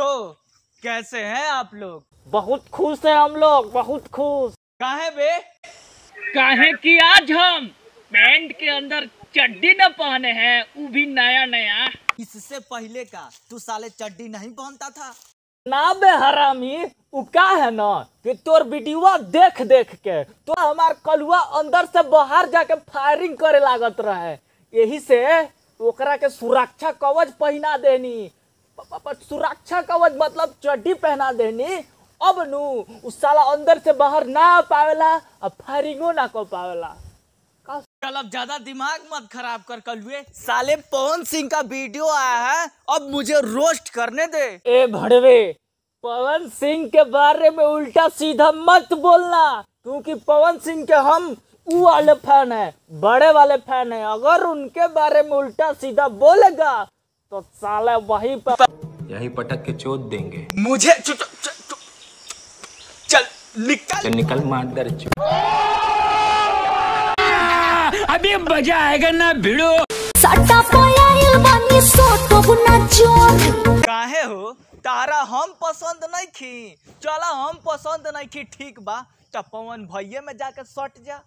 तो कैसे हैं आप लोग? बहुत खुश हैं हम लोग, बहुत खुश। काहे बे? काहे कि आज हम पैंट के अंदर चड्डी न पहने हैं, वो भी नया नया। इससे पहले का तू साले चड्डी नहीं पहनता था? ना बे हरामी, वो क्या है ना कि तोर वीडियो देख देख के तो हमार कलुआ अंदर से बाहर जाके फायरिंग करे लागत रहे, यही से ओकरा के सुरक्षा कवच पहना देनी। सुरक्षा कवच मतलब चड्डी पहना देनी। अब नु उस साला अंदर से बाहर ना आ पावेला और फायरिंगो ना कर पावेला। चल अब ज्यादा दिमाग मत खराब कर कलुए। साले पवन सिंह का वीडियो आया है, अब मुझे रोस्ट करने दे। ए भड़वे, पवन सिंह के बारे में उल्टा सीधा मत बोलना, क्योंकि पवन सिंह के हम वो वाले फैन है, बड़े वाले फैन है। अगर उनके बारे में उल्टा सीधा बोलेगा तो साले वहीं पर यही पटक के चोट देंगे। मुझे चल निकल निकल मार दर। अभी मजा आएगा ना भिड़ो। काहे हो? तारा हम पसंद नहीं खी, चला हम पसंद नहीं खी, ठीक बा तो पवन भैया में जाके सट जा।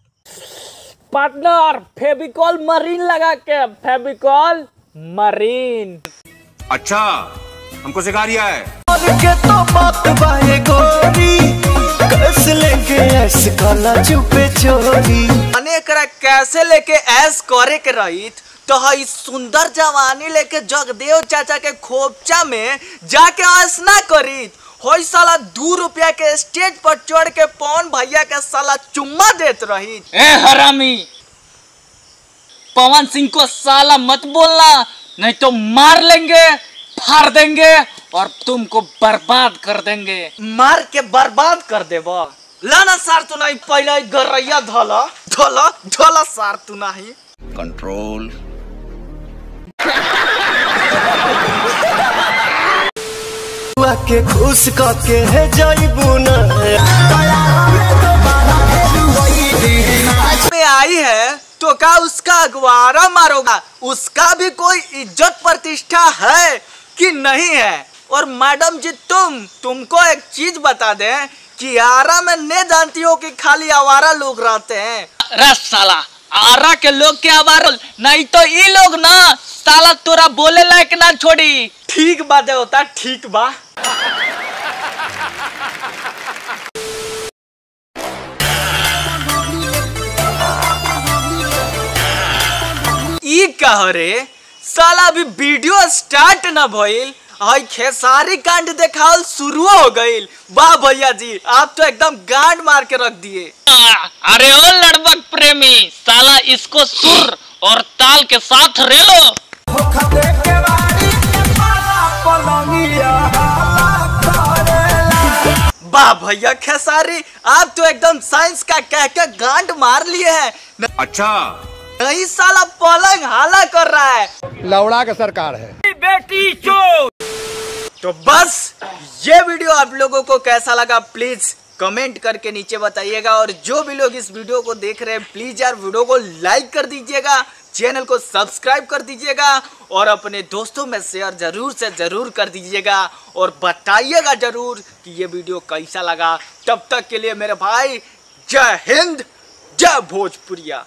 पार्टनर फेविकॉल मरीन लगा के, फेविकॉल मरीन। अच्छा, हमको सिखा रिया है। के तो बात बाए गोरी, कस लेके ऐस काला चुपे चोरी। अनेक कैसे लेके ऐस करे के रहित तो हई सुंदर जवानी लेके जगदेव चाचा के खोपचा में जाके ऐस ना करित। होई साला 2 रुपया के स्टेज पर चढ़ के पवन भैया के साला चुम्मा देत रही। ए हरामी, पवन सिंह को साला मत बोलना, नहीं तो मार लेंगे, फाड़ देंगे और तुमको बर्बाद कर देंगे। मार के बर्बाद कर देबा। लाना सार तू नहीं, पहले गरैया धला धला धला सार तू नहीं। कंट्रोल। के खुश करके है जाइबू ना में आई है तो क्या उसका अगवारा मारोगा? उसका भी कोई इज्जत प्रतिष्ठा है कि नहीं है? और मैडम जी तुमको एक चीज बता दें कि आरा में नहीं जानती हो कि खाली आवारा लोग रहते हैं। अरे साला, आरा के लोग के आवारा नहीं तो ये लोग ना साला तोरा बोले लायक ना छोड़ी। ठीक बात है होता, ठीक बा। ई कह रे साला अभी वीडियो स्टार्ट ना भइल, हई खेसारी कांड देखावल शुरू हो गईल। वाह भैया जी, आप तो एकदम गांड मार के रख दिए। अरे ओ लड़बक प्रेमी, साला इसको सुर और ताल के साथ रेलो। वाह भैया खेसारी, आप तो एकदम साइंस का कह के गांड मार लिए हैं। अच्छा, नहीं साला पलंग हाला कर रहा है। लौड़ा का सरकार है। बेटी चो। तो बस ये वीडियो आप लोगों को कैसा लगा प्लीज कमेंट करके नीचे बताइएगा। और जो भी लोग इस वीडियो को देख रहे हैं प्लीज यार वीडियो को लाइक कर दीजिएगा, चैनल को सब्सक्राइब कर दीजिएगा और अपने दोस्तों में शेयर जरूर से जरूर कर दीजिएगा और बताइएगा जरूर कि ये वीडियो कैसा लगा। तब तक के लिए मेरे भाई, जय हिंद, जय भोजपुरिया।